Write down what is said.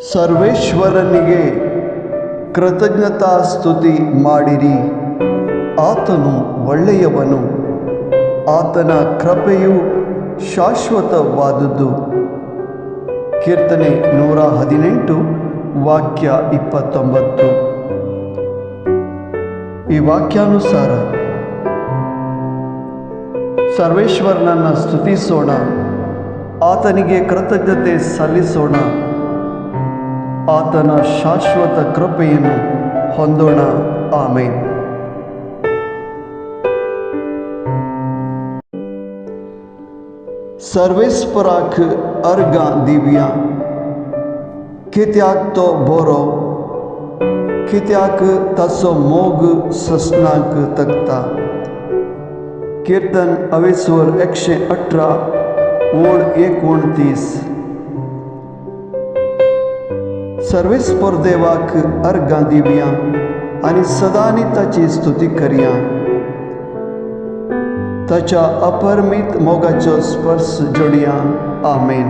ಸರ್ವೇಶ್ವರನಿಗೆ ಕೃತಜ್ಞತಾ ಸ್ತುತಿ ಮಾಡಿರಿ. ಆತನು ಒಳ್ಳೆಯವನು, ಆತನ ಕೃಪೆಯು ಶಾಶ್ವತವಾದುದು. ಕೀರ್ತನೆ 118 ವಾಕ್ಯ 29. ಈ ವಾಕ್ಯಾನುಸಾರ ಸರ್ವೇಶ್ವರನನ್ನು ಸ್ತುತಿಸೋಣ, ಆತನಿಗೆ ಕೃತಜ್ಞತೆ ಸಲ್ಲಿಸೋಣ, ಆತನ ಶಾಶ್ವತ ಕೃಪೆಯನ್ನು ಹೊಂದೋಣ. ಆಮೇನ್. सर्वेस्पराक अर्गा दिव्या कित्याक तो बोरो कित्याक तसो मोग ससनाक तकता. कीर्तन 118 ओळ 29. सर्वेस्पर देवाक अर्गा दिव्या आणि सदानी ताची स्तुती करया. ताच्या अपरमित मोगाचो स्पर्श जोडया. आमेन.